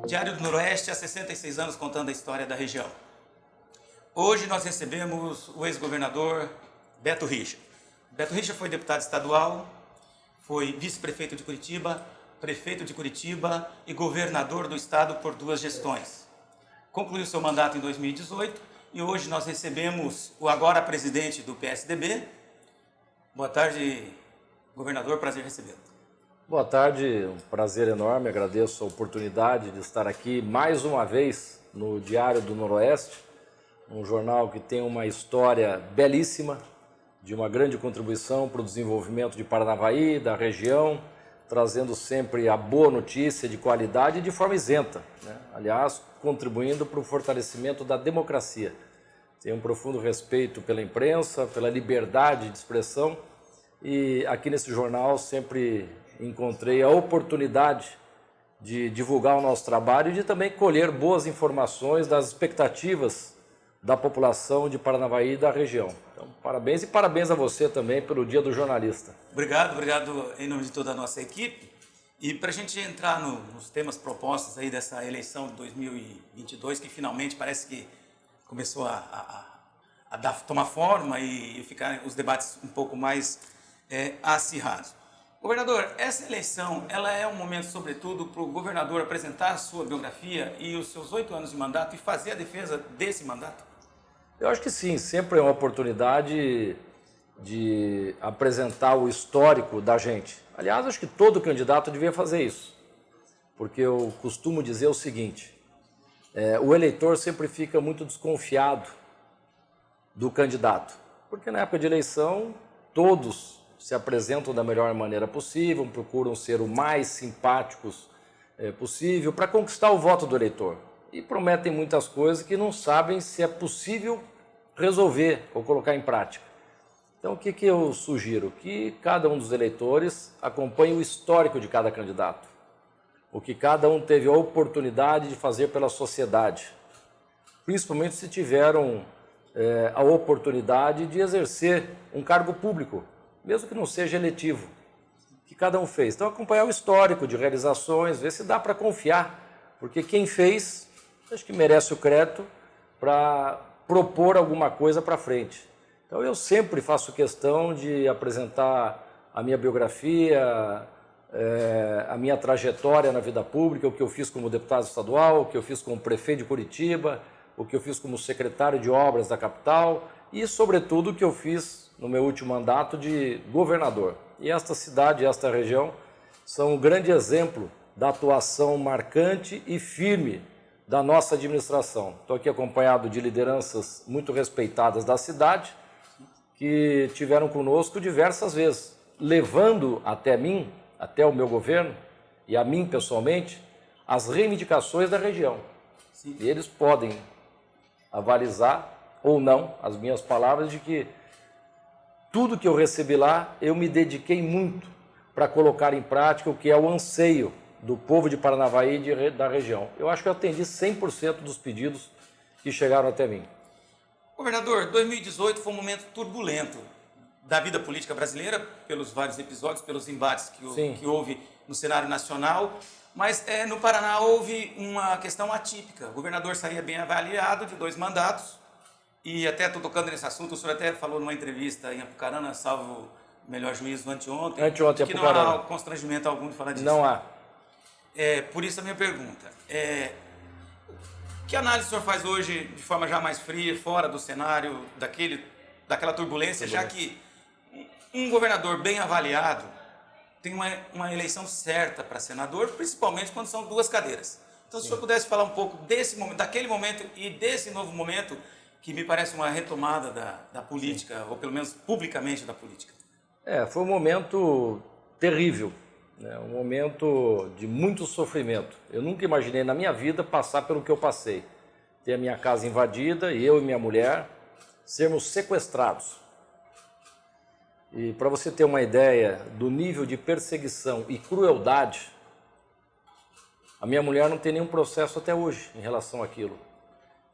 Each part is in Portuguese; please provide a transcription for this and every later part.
Diário do Noroeste há 66 anos contando a história da região. Hoje nós recebemos o ex-governador Beto Richa. Beto Richa foi deputado estadual, foi vice-prefeito de Curitiba, prefeito de Curitiba e governador do estado por 2 gestões. Concluiu seu mandato em 2018 e hoje nós recebemos o agora presidente do PSDB. Boa tarde, governador, prazer recebê-lo. Boa tarde, um prazer enorme, agradeço a oportunidade de estar aqui mais uma vez no Diário do Noroeste, um jornal que tem uma história belíssima, de uma grande contribuição para o desenvolvimento de Paranavaí, da região, trazendo sempre a boa notícia de qualidade e de forma isenta, né? Aliás, contribuindo para o fortalecimento da democracia. Tenho um profundo respeito pela imprensa, pela liberdade de expressão e aqui nesse jornal sempre encontrei a oportunidade de divulgar o nosso trabalho e de também colher boas informações das expectativas da população de Paranavaí e da região. Então, parabéns e parabéns a você também pelo Dia do Jornalista. Obrigado em nome de toda a nossa equipe. E para a gente entrar nos temas propostos aí dessa eleição de 2022, que finalmente parece que começou a tomar forma e ficar os debates um pouco mais acirrados. Governador, essa eleição ela é um momento, sobretudo, para o governador apresentar a sua biografia e os seus 8 anos de mandato e fazer a defesa desse mandato? Eu acho que sim, sempre é uma oportunidade de apresentar o histórico da gente. Aliás, acho que todo candidato devia fazer isso, porque eu costumo dizer o seguinte, o eleitor sempre fica muito desconfiado do candidato, porque na época de eleição todos se apresentam da melhor maneira possível, procuram ser o mais simpáticos possível para conquistar o voto do eleitor. E prometem muitas coisas que não sabem se é possível resolver ou colocar em prática. Então, o que eu sugiro? Que cada um dos eleitores acompanhe o histórico de cada candidato, o que cada um teve a oportunidade de fazer pela sociedade, principalmente se tiveram a oportunidade de exercer um cargo público, mesmo que não seja eletivo, que cada um fez. Então, acompanhar o histórico de realizações, ver se dá para confiar, porque quem fez, acho que merece o crédito para propor alguma coisa para frente. Então, eu sempre faço questão de apresentar a minha biografia, a minha trajetória na vida pública, o que eu fiz como deputado estadual, o que eu fiz como prefeito de Curitiba, o que eu fiz como secretário de obras da capital e, sobretudo, o que eu fiz no meu último mandato de governador. E esta cidade, esta região, são um grande exemplo da atuação marcante e firme da nossa administração. Estou aqui acompanhado de lideranças muito respeitadas da cidade, que tiveram conosco diversas vezes, levando até mim, até o meu governo, e a mim pessoalmente, as reivindicações da região. Sim. E eles podem avalizar ou não as minhas palavras de que tudo que eu recebi lá, eu me dediquei muito para colocar em prática o que é o anseio do povo de Paranavaí e da região. Eu acho que eu atendi 100% dos pedidos que chegaram até mim. Governador, 2018 foi um momento turbulento da vida política brasileira, pelos vários episódios, pelos embates que houve no cenário nacional, mas no Paraná houve uma questão atípica. O governador saía bem avaliado de 2 mandatos, e até estou tocando nesse assunto, o senhor até falou numa entrevista em Apucarana, salvo o melhor juízo anteontem, que não há constrangimento algum de falar disso. Não há. Por isso a minha pergunta. Que análise o senhor faz hoje, de forma já mais fria, fora do cenário, daquela turbulência, já que um governador bem avaliado tem uma eleição certa para senador, principalmente quando são 2 cadeiras. Então, se o senhor pudesse falar um pouco desse momento, daquele momento e desse novo momento, que me parece uma retomada da política, ou pelo menos publicamente da política. Foi um momento terrível, né? Um momento de muito sofrimento. Eu nunca imaginei na minha vida passar pelo que eu passei. Ter a minha casa invadida, e eu e minha mulher sermos sequestrados. E para você ter uma ideia do nível de perseguição e crueldade, a minha mulher não tem nenhum processo até hoje em relação àquilo.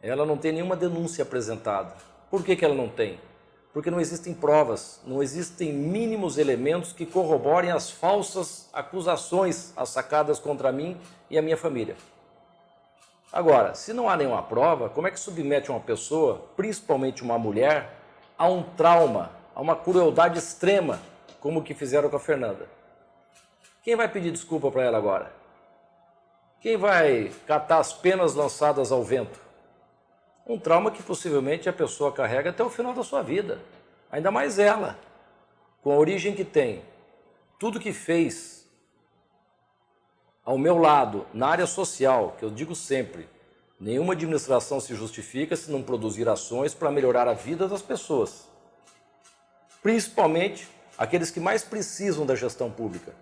Ela não tem nenhuma denúncia apresentada. Por que ela não tem? Porque não existem provas, não existem mínimos elementos que corroborem as falsas acusações assacadas contra mim e a minha família. Agora, se não há nenhuma prova, como é que submete uma pessoa, principalmente uma mulher, a um trauma, a uma crueldade extrema, como o que fizeram com a Fernanda? Quem vai pedir desculpa para ela agora? Quem vai catar as penas lançadas ao vento? Um trauma que possivelmente a pessoa carrega até o final da sua vida. Ainda mais ela, com a origem que tem. Tudo que fez ao meu lado, na área social, que eu digo sempre, nenhuma administração se justifica se não produzir ações para melhorar a vida das pessoas. Principalmente aqueles que mais precisam da gestão pública,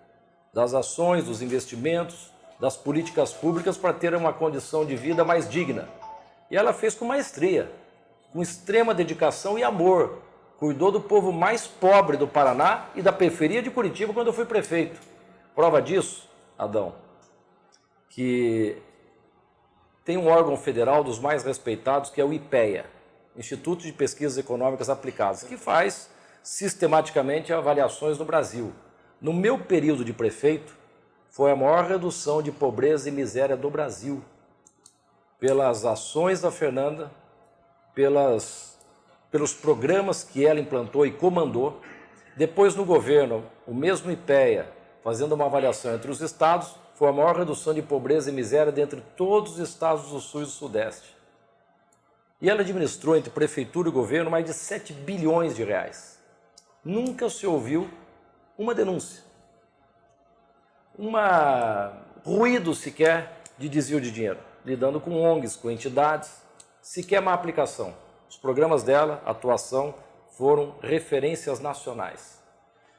das ações, dos investimentos, das políticas públicas para ter uma condição de vida mais digna. E ela fez com maestria, com extrema dedicação e amor. Cuidou do povo mais pobre do Paraná e da periferia de Curitiba quando eu fui prefeito. Prova disso, Adão, que tem um órgão federal dos mais respeitados, que é o IPEA, Instituto de Pesquisas Econômicas Aplicadas, que faz sistematicamente avaliações no Brasil. No meu período de prefeito, foi a maior redução de pobreza e miséria do Brasil, pelas ações da Fernanda, pelos programas que ela implantou e comandou. Depois, no governo, o mesmo IPEA, fazendo uma avaliação entre os estados, foi a maior redução de pobreza e miséria dentre todos os estados do Sul e do Sudeste. E ela administrou, entre prefeitura e governo, mais de 7 bilhões de reais. Nunca se ouviu uma denúncia, ruído sequer de desvio de dinheiro, lidando com ONGs, com entidades, sequer má aplicação. Os programas dela, atuação, foram referências nacionais.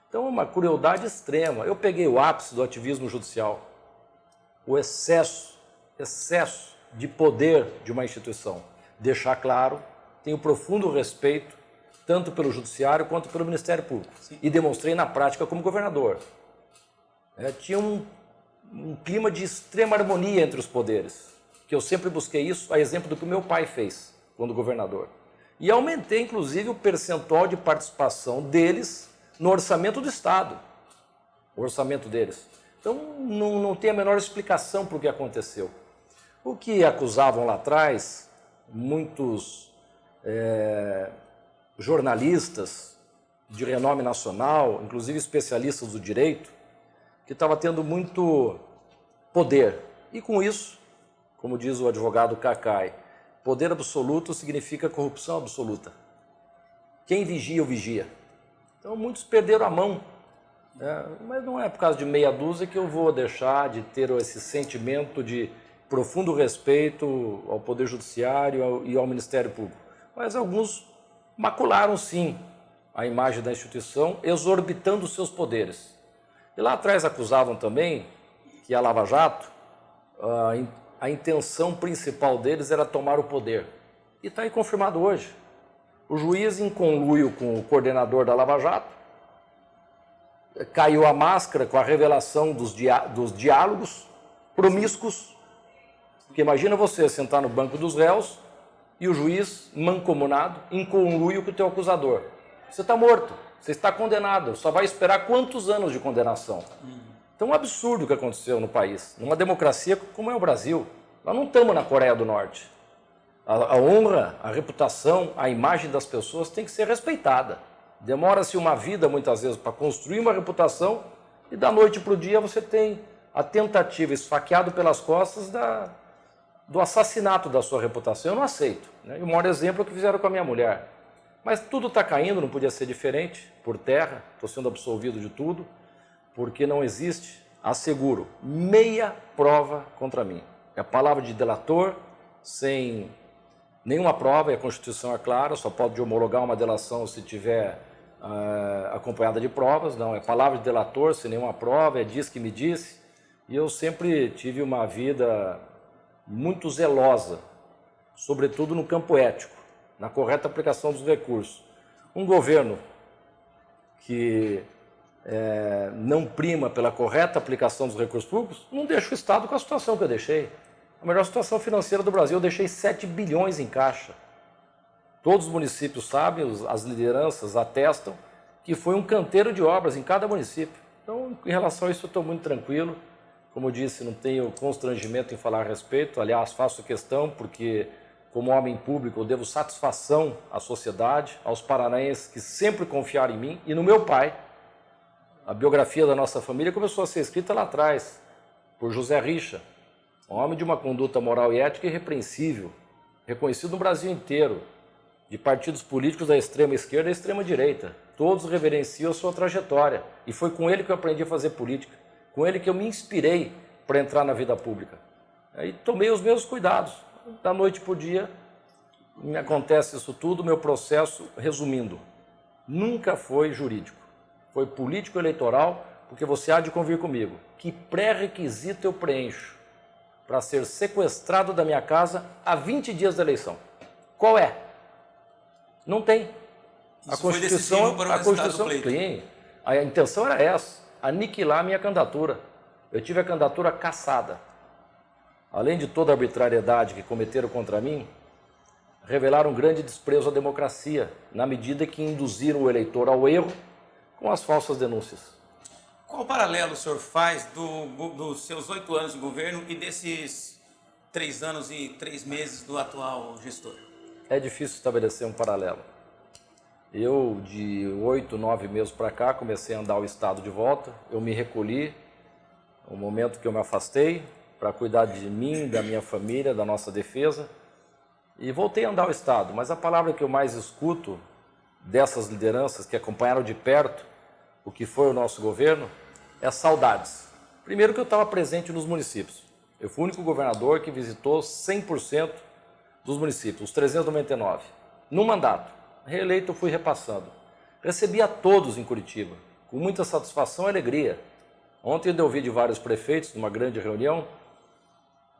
Então, uma crueldade extrema. Eu peguei o ápice do ativismo judicial, o excesso de poder de uma instituição. Deixar claro, tenho profundo respeito, tanto pelo Judiciário quanto pelo Ministério Público. Sim. E demonstrei na prática como governador. Tinha um clima de extrema harmonia entre os poderes, que eu sempre busquei isso, a exemplo do que o meu pai fez quando governador. E aumentei, inclusive, o percentual de participação deles no orçamento do Estado, o orçamento deles. Então, não tem a menor explicação para o que aconteceu. O que acusavam lá atrás, muitos jornalistas de renome nacional, inclusive especialistas do direito, que estava tendo muito poder. E com isso, como diz o advogado Cacai, poder absoluto significa corrupção absoluta. Quem vigia, o vigia. Então, muitos perderam a mão. Mas não é por causa de meia dúzia que eu vou deixar de ter esse sentimento de profundo respeito ao Poder Judiciário e ao Ministério Público. Mas alguns macularam, sim, a imagem da instituição, exorbitando os seus poderes. E lá atrás acusavam também que a Lava Jato, a intenção principal deles era tomar o poder. E está aí confirmado hoje. O juiz, em conluio com o coordenador da Lava Jato, caiu a máscara com a revelação dos diálogos promíscuos. Porque imagina você sentar no banco dos réus e o juiz mancomunado, em conluio com o teu acusador. Você está morto, você está condenado, só vai esperar quantos anos de condenação? Então, um absurdo o que aconteceu no país. Numa democracia como é o Brasil, nós não estamos na Coreia do Norte. A honra, a reputação, a imagem das pessoas tem que ser respeitada. Demora-se uma vida, muitas vezes, para construir uma reputação e da noite para o dia você tem a tentativa, esfaqueado pelas costas, do assassinato da sua reputação. Eu não aceito. E o maior exemplo é o que fizeram com a minha mulher. Mas tudo está caindo, não podia ser diferente, por terra, estou sendo absolvido de tudo, porque não existe, asseguro, meia prova contra mim. É a palavra de delator, sem nenhuma prova, e a Constituição é clara, só pode homologar uma delação se tiver acompanhada de provas. Não, é palavra de delator, sem nenhuma prova, é diz que me disse. E eu sempre tive uma vida muito zelosa, sobretudo no campo ético, na correta aplicação dos recursos. Um governo que não prima pela correta aplicação dos recursos públicos, não deixa o Estado com a situação que eu deixei. A melhor situação financeira do Brasil, eu deixei 7 bilhões em caixa. Todos os municípios sabem, as lideranças atestam, que foi um canteiro de obras em cada município. Então, em relação a isso, eu estou muito tranquilo. Como eu disse, não tenho constrangimento em falar a respeito. Aliás, faço questão porque, como homem público, eu devo satisfação à sociedade, aos paranaenses que sempre confiaram em mim e no meu pai. A biografia da nossa família começou a ser escrita lá atrás, por José Richa, um homem de uma conduta moral e ética irrepreensível, reconhecido no Brasil inteiro, de partidos políticos da extrema esquerda e da extrema direita. Todos reverenciam a sua trajetória. E foi com ele que eu aprendi a fazer política. Com ele que eu me inspirei para entrar na vida pública. Aí tomei os meus cuidados. Da noite para o dia, me acontece isso tudo. Meu processo, resumindo, nunca foi jurídico. Foi político-eleitoral, porque você há de convir comigo. Que pré-requisito eu preencho para ser sequestrado da minha casa a 20 dias da eleição? Qual é? Não tem. A Constituição, para o resultado do pleito. Sim, a intenção era essa, aniquilar a minha candidatura. Eu tive a candidatura cassada. Além de toda a arbitrariedade que cometeram contra mim, revelaram um grande desprezo à democracia, na medida que induziram o eleitor ao erro com as falsas denúncias. Qual o paralelo o senhor faz dos seus 8 anos de governo e desses 3 anos e 3 meses do atual gestor? É difícil estabelecer um paralelo. Eu, de 8, 9 meses para cá, comecei a andar o Estado de volta. Eu me recolhi, um momento que eu me afastei, para cuidar de mim, da minha família, da nossa defesa. E voltei a andar o Estado. Mas a palavra que eu mais escuto dessas lideranças que acompanharam de perto o que foi o nosso governo é saudades. Primeiro que eu estava presente nos municípios. Eu fui o único governador que visitou 100% dos municípios, os 399, num mandato. Reeleito, eu fui repassando. Recebi a todos em Curitiba, com muita satisfação e alegria. Ontem eu ouvi de vários prefeitos, numa grande reunião,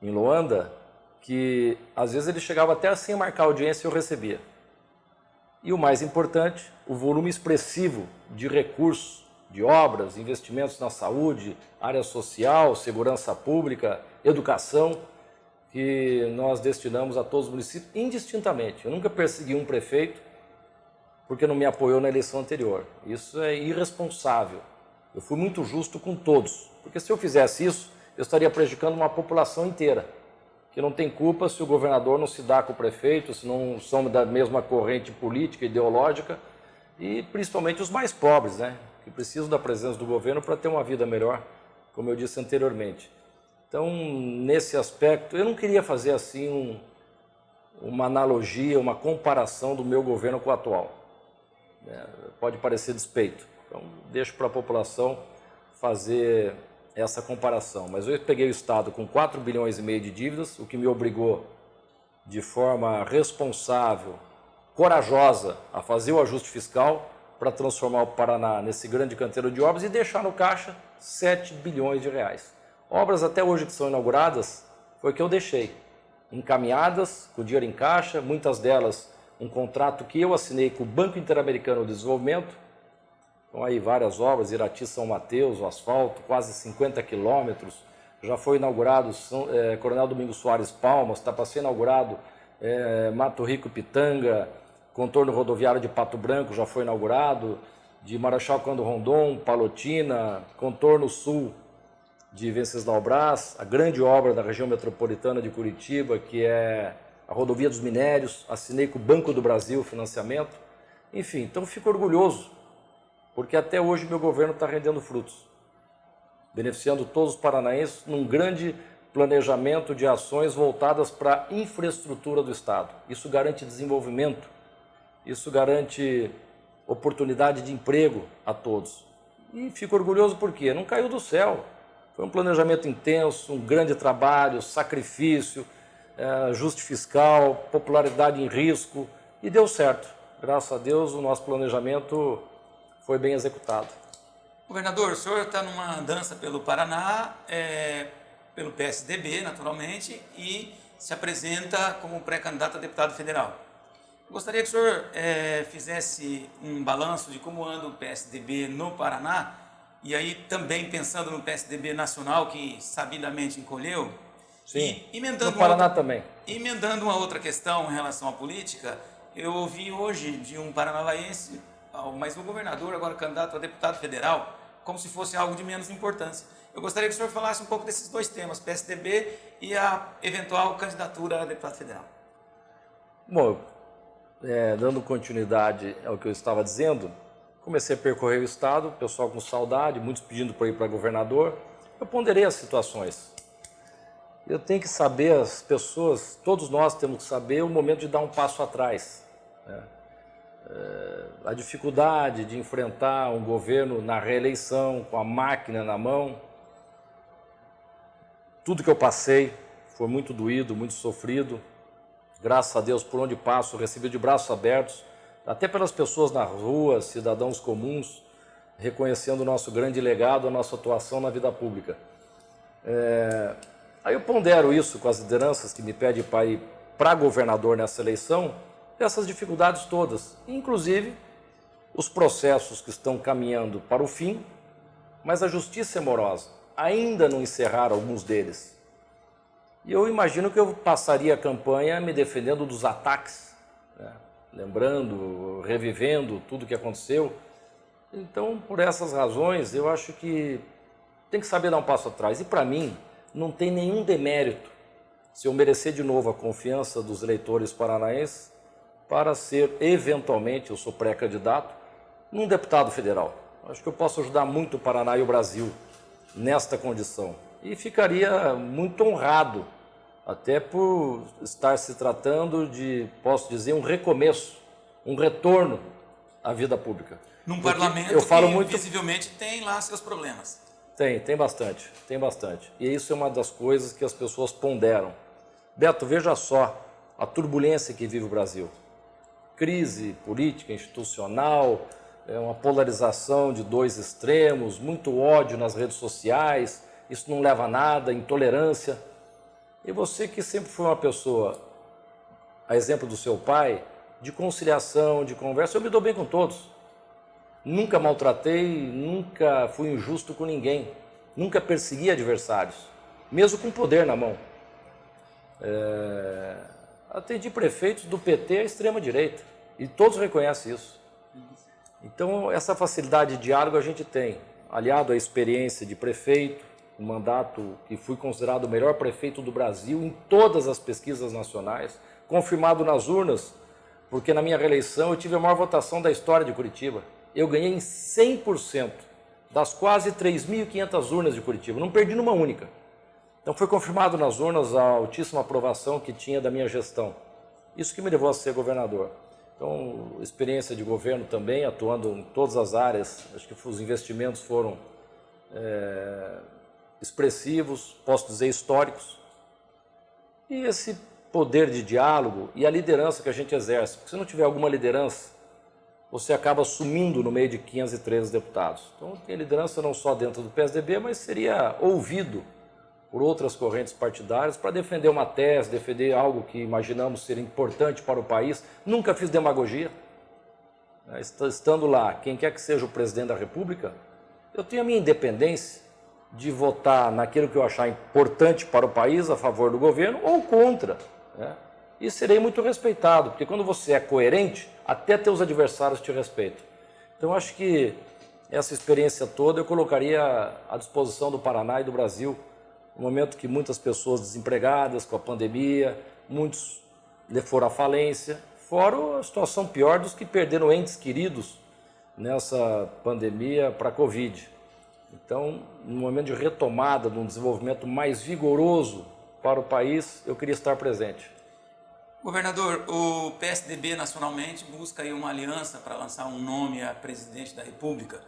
em Loanda, que às vezes ele chegava até assim a marcar audiência e eu recebia. E o mais importante, o volume expressivo de recursos, de obras, investimentos na saúde, área social, segurança pública, educação, que nós destinamos a todos os municípios indistintamente. Eu nunca persegui um prefeito porque não me apoiou na eleição anterior. Isso é irresponsável. Eu fui muito justo com todos, porque se eu fizesse isso, eu estaria prejudicando uma população inteira, que não tem culpa se o governador não se dá com o prefeito, se não são da mesma corrente política, ideológica, e principalmente os mais pobres, né, que precisam da presença do governo para ter uma vida melhor, como eu disse anteriormente. Então, nesse aspecto, eu não queria fazer assim uma analogia, uma comparação do meu governo com o atual. Pode parecer despeito. Então, deixo para a população fazer essa comparação. Mas eu peguei o Estado com 4 bilhões e meio de dívidas, o que me obrigou, de forma responsável, corajosa, a fazer o ajuste fiscal para transformar o Paraná nesse grande canteiro de obras e deixar no caixa 7 bilhões de reais. Obras até hoje que são inauguradas, foi o que eu deixei. Encaminhadas, com dinheiro em caixa, muitas delas um contrato que eu assinei com o Banco Interamericano de Desenvolvimento. Então aí várias obras, Irati São Mateus, o asfalto, quase 50 quilômetros. Já foi inaugurado Coronel Domingos Soares Palmas, está para ser inaugurado Mato Rico Pitanga, contorno rodoviário de Pato Branco já foi inaugurado, de Marechal Cândido Rondon, Palotina, contorno sul de Venceslau Braz, a grande obra da região metropolitana de Curitiba, que é a Rodovia dos Minérios, assinei com o Banco do Brasil o financiamento. Enfim, então fico orgulhoso, porque até hoje meu governo está rendendo frutos, beneficiando todos os paranaenses num grande planejamento de ações voltadas para a infraestrutura do Estado. Isso garante desenvolvimento, isso garante oportunidade de emprego a todos. E fico orgulhoso porque não caiu do céu. Foi um planejamento intenso, um grande trabalho, sacrifício, ajuste fiscal, popularidade em risco, e deu certo. Graças a Deus, o nosso planejamento foi bem executado. Governador, o senhor está numa andança pelo Paraná, pelo PSDB, naturalmente, e se apresenta como pré-candidato a deputado federal. Gostaria que o senhor fizesse um balanço de como anda o PSDB no Paraná, e aí também pensando no PSDB nacional, que sabidamente encolheu. Sim, e emendando no Paraná também. Emendando uma outra questão em relação à política, eu ouvi hoje de um paranavaense, mas um governador agora candidato a deputado federal, como se fosse algo de menos importância. Eu gostaria que o senhor falasse um pouco desses dois temas, PSDB e a eventual candidatura a deputado federal. Bom, dando continuidade ao que eu estava dizendo, comecei a percorrer o estado, o pessoal com saudade, muitos pedindo para ir para governador. Eu ponderei as situações. Eu tenho que saber, as pessoas, todos nós temos que saber o momento de dar um passo atrás, né? A dificuldade de enfrentar um governo na reeleição, com a máquina na mão. Tudo que eu passei foi muito doído, muito sofrido. Graças a Deus, por onde passo, recebi de braços abertos, até pelas pessoas na rua, cidadãos comuns, reconhecendo o nosso grande legado, a nossa atuação na vida pública. Aí eu pondero isso com as lideranças que me pedem para ir para governador nessa eleição, essas dificuldades todas, inclusive os processos que estão caminhando para o fim, mas a justiça é morosa. Ainda não encerraram alguns deles. E eu imagino que eu passaria a campanha me defendendo dos ataques, né? Lembrando, revivendo tudo que aconteceu. Então, por essas razões, eu acho que tem que saber dar um passo atrás. E para mim, não tem nenhum demérito se eu merecer de novo a confiança dos eleitores paranaenses para ser, eventualmente, eu sou pré-candidato, num deputado federal. Acho que eu posso ajudar muito o Paraná e o Brasil nesta condição. E ficaria muito honrado, até por estar se tratando de, posso dizer, um recomeço, um retorno à vida pública. Num Porque parlamento eu falo que muito... visivelmente tem lá seus problemas. Tem bastante, tem bastante. E isso é uma das coisas que as pessoas ponderam. Beto, veja só a turbulência que vive o Brasil. Crise política, institucional, uma polarização de dois extremos, muito ódio nas redes sociais, isso não leva a nada, intolerância. E você que sempre foi uma pessoa, a exemplo do seu pai, de conciliação, de conversa, eu me dou bem com todos. Nunca maltratei, nunca fui injusto com ninguém, nunca persegui adversários, mesmo com poder na mão. Atendi prefeitos do PT à extrema-direita, e todos reconhecem isso. Então, essa facilidade de diálogo a gente tem, aliado à experiência de prefeito, um mandato que fui considerado o melhor prefeito do Brasil em todas as pesquisas nacionais, confirmado nas urnas, porque na minha reeleição eu tive a maior votação da história de Curitiba. Eu ganhei em 100% das quase 3.500 urnas de Curitiba, não perdi numa única. Então foi confirmado nas urnas a altíssima aprovação que tinha da minha gestão. Isso que me levou a ser governador. Então, experiência de governo também, atuando em todas as áreas, acho que os investimentos foram expressivos, posso dizer históricos. E esse poder de diálogo e a liderança que a gente exerce, porque se não tiver alguma liderança, você acaba sumindo no meio de 513 deputados. Então, tem liderança não só dentro do PSDB, mas seria ouvido por outras correntes partidárias para defender uma tese, defender algo que imaginamos ser importante para o país. Nunca fiz demagogia. Estando lá, quem quer que seja o presidente da República, eu tenho a minha independência de votar naquilo que eu achar importante para o país, a favor do governo ou contra, né? E serei muito respeitado, porque quando você é coerente, até teus adversários te respeitam. Então, acho que essa experiência toda eu colocaria à disposição do Paraná e do Brasil, no momento que muitas pessoas desempregadas com a pandemia, muitos foram à falência, fora a situação pior dos que perderam entes queridos nessa pandemia para a Covid. Então, no momento de retomada, de um desenvolvimento mais vigoroso para o país, eu queria estar presente. Governador, o PSDB nacionalmente busca aí uma aliança para lançar um nome a presidente da República.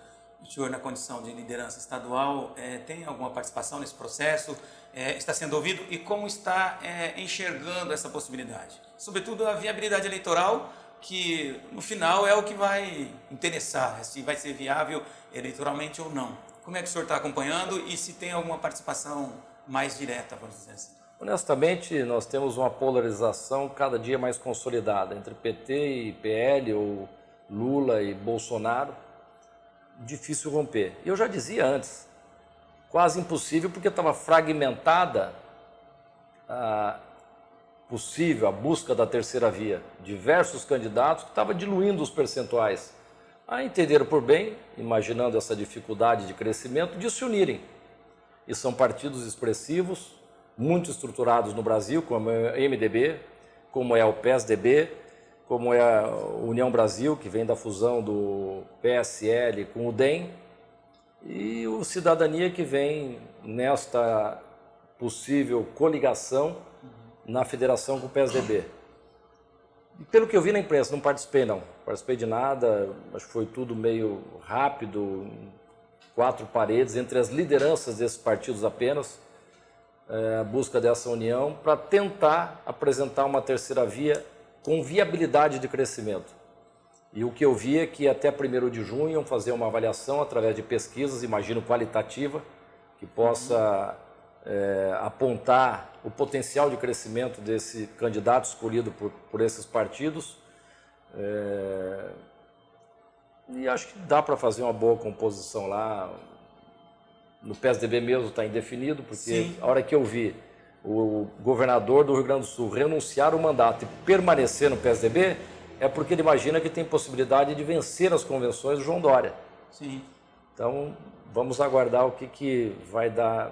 O senhor, na condição de liderança estadual, tem alguma participação nesse processo? Está sendo ouvido? E como está enxergando essa possibilidade? Sobretudo a viabilidade eleitoral, que no final é o que vai interessar, se vai ser viável eleitoralmente ou não. Como é que o senhor está acompanhando e se tem alguma participação mais direta, vamos dizer assim? Honestamente, nós temos uma polarização cada dia mais consolidada entre PT e PL, ou Lula e Bolsonaro. Difícil romper. Eu já dizia antes, quase impossível, porque estava fragmentada a busca da terceira via. Diversos candidatos que estavam diluindo os percentuais. a entenderam por bem, imaginando essa dificuldade de crescimento, de se unirem. E são partidos expressivos, muito estruturados no Brasil, como é o MDB, como é o PSDB, como é a União Brasil, que vem da fusão do PSL com o DEM, e o Cidadania, que vem nesta possível coligação na federação com o PSDB. E pelo que eu vi na imprensa, não participei de nada, acho que foi tudo meio rápido, 4 paredes, entre as lideranças desses partidos apenas, a busca dessa união para tentar apresentar uma terceira via com viabilidade de crescimento. E o que eu vi é que até 1º de junho iam fazer uma avaliação através de pesquisas, imagino qualitativa, que possa apontar o potencial de crescimento desse candidato escolhido por esses partidos. E acho que dá para fazer uma boa composição lá. No PSDB mesmo está indefinido, porque sim, a hora que eu vi o governador do Rio Grande do Sul renunciar o mandato e permanecer no PSDB, é porque ele imagina que tem possibilidade de vencer as convenções do João Dória. Sim. Então, vamos aguardar o que vai dar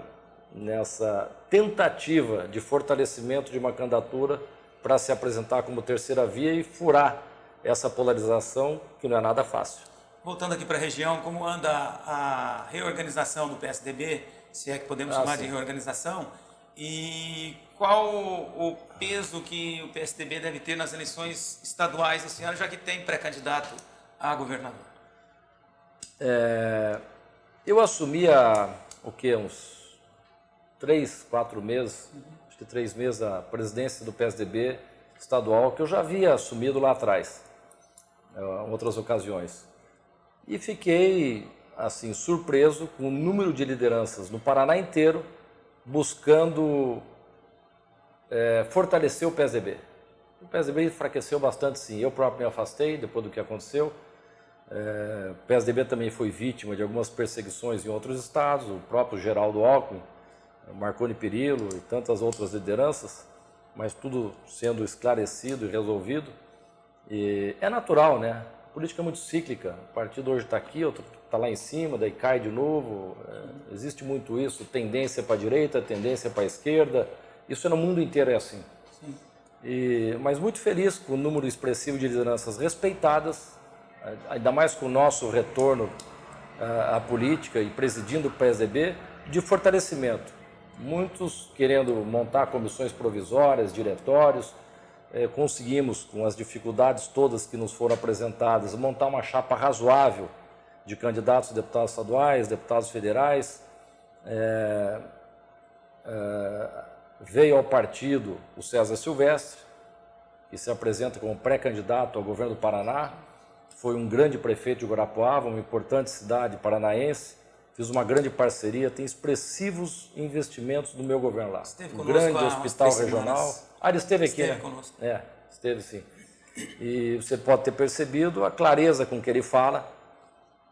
nessa tentativa de fortalecimento de uma candidatura para se apresentar como terceira via e furar essa polarização, que não é nada fácil. Voltando aqui para a região, como anda a reorganização do PSDB, se é que podemos chamar de reorganização, e qual o peso que o PSDB deve ter nas eleições estaduais esse ano, já que tem pré-candidato a governador? Eu assumi há uns 3, 4 meses, acho que 3 meses, a presidência do PSDB estadual, que eu já havia assumido lá atrás, em outras ocasiões. E fiquei, assim, surpreso com o número de lideranças no Paraná inteiro, buscando fortalecer o PSDB. O PSDB enfraqueceu bastante, sim. Eu próprio me afastei depois do que aconteceu. O PSDB também foi vítima de algumas perseguições em outros estados, o próprio Geraldo Alckmin, Marconi Perillo e tantas outras lideranças, mas tudo sendo esclarecido e resolvido. E é natural, né? A política é muito cíclica. O partido hoje está aqui, outro está lá em cima, daí cai de novo. Existe muito isso, tendência para a direita, tendência para a esquerda. Isso no mundo inteiro é assim. Mas muito feliz com o número expressivo de lideranças respeitadas, ainda mais com o nosso retorno à política e presidindo o PSDB, de fortalecimento. Muitos querendo montar comissões provisórias, diretórios. Conseguimos, com as dificuldades todas que nos foram apresentadas, montar uma chapa razoável de candidatos a deputados estaduais, deputados federais. Veio ao partido o César Silvestre, que se apresenta como pré-candidato ao governo do Paraná. Foi um grande prefeito de Guarapuava, uma importante cidade paranaense. Fiz uma grande parceria, tem expressivos investimentos do meu governo lá. Esteve um grande hospital regional. Ele esteve aqui, esteve né? Conosco. Esteve sim. E você pode ter percebido a clareza com que ele fala,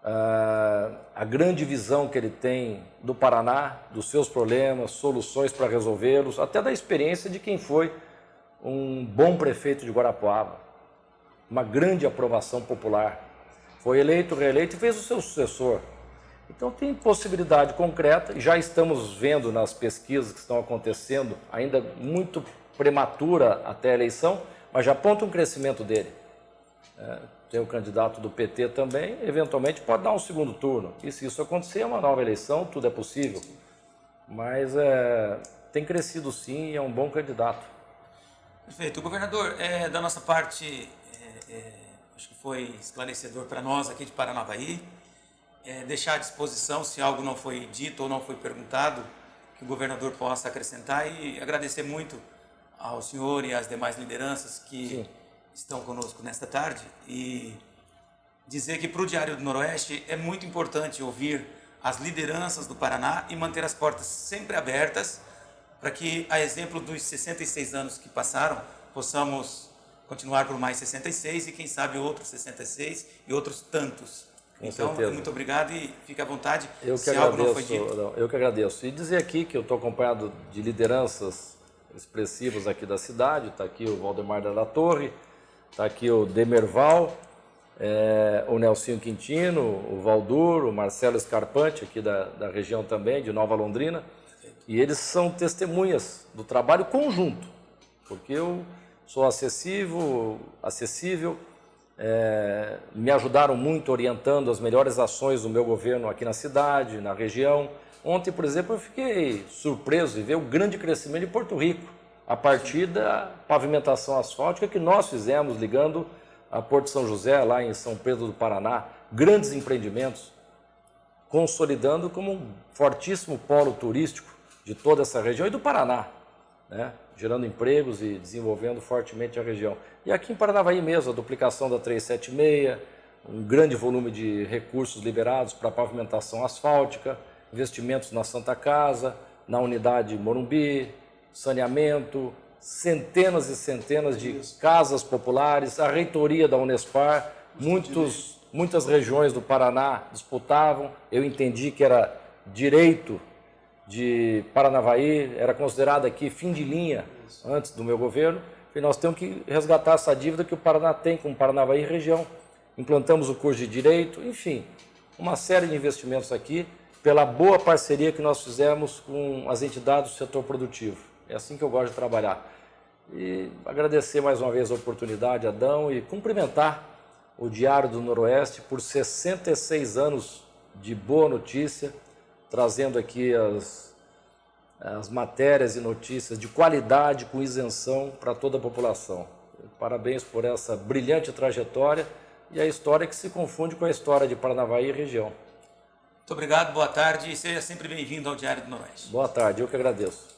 a grande visão que ele tem do Paraná, dos seus problemas, soluções para resolvê-los, até da experiência de quem foi um bom prefeito de Guarapuava. Uma grande aprovação popular. Foi eleito, reeleito e fez o seu sucessor. Então tem possibilidade concreta, já estamos vendo nas pesquisas que estão acontecendo, ainda muito prematura até a eleição, mas já aponta um crescimento dele. Tem o candidato do PT também, eventualmente pode dar um segundo turno. E se isso acontecer, é uma nova eleição, tudo é possível. Mas tem crescido sim e é um bom candidato. Perfeito. Governador, da nossa parte, acho que foi esclarecedor para nós aqui de Paranavaí. Deixar à disposição, se algo não foi dito ou não foi perguntado, que o governador possa acrescentar, e agradecer muito ao senhor e às demais lideranças que estão conosco nesta tarde, e dizer que para o Diário do Noroeste é muito importante ouvir as lideranças do Paraná e manter as portas sempre abertas para que, a exemplo dos 66 anos que passaram, possamos continuar por mais 66 e quem sabe outros 66 e outros tantos. Então, muito obrigado e fique à vontade. Algo não foi dito. Eu que agradeço. E dizer aqui que eu estou acompanhado de lideranças expressivas aqui da cidade. Está aqui o Valdemar da Torre, está aqui o Demerval, o Nelsinho Quintino, o Valdur, o Marcelo Scarpante, aqui da região também, de Nova Londrina, e eles são testemunhas do trabalho conjunto, porque eu sou acessível, me ajudaram muito orientando as melhores ações do meu governo aqui na cidade, na região. Ontem, por exemplo, eu fiquei surpreso em ver o grande crescimento de Porto Rico, a partir da pavimentação asfáltica que nós fizemos, ligando a Porto São José, lá em São Pedro do Paraná, grandes empreendimentos, consolidando como um fortíssimo polo turístico de toda essa região e do Paraná, né? Gerando empregos e desenvolvendo fortemente a região. E aqui em Paranavaí mesmo, a duplicação da 376, um grande volume de recursos liberados para pavimentação asfáltica, investimentos na Santa Casa, na unidade Morumbi, saneamento, centenas e centenas de casas populares, a reitoria da Unespar, muitas regiões do Paraná disputavam. Eu entendi que era direito de Paranavaí, era considerado aqui fim de linha antes do meu governo, e nós temos que resgatar essa dívida que o Paraná tem com Paranavaí e região. Implantamos o curso de Direito, enfim, uma série de investimentos aqui, pela boa parceria que nós fizemos com as entidades do setor produtivo. É assim que eu gosto de trabalhar. E agradecer mais uma vez a oportunidade, Adão, e cumprimentar o Diário do Noroeste por 66 anos de boa notícia, trazendo aqui as matérias e notícias de qualidade, com isenção para toda a população. Parabéns por essa brilhante trajetória e a história que se confunde com a história de Paranavaí e região. Muito obrigado, boa tarde e seja sempre bem-vindo ao Diário do Noroeste. Boa tarde, eu que agradeço.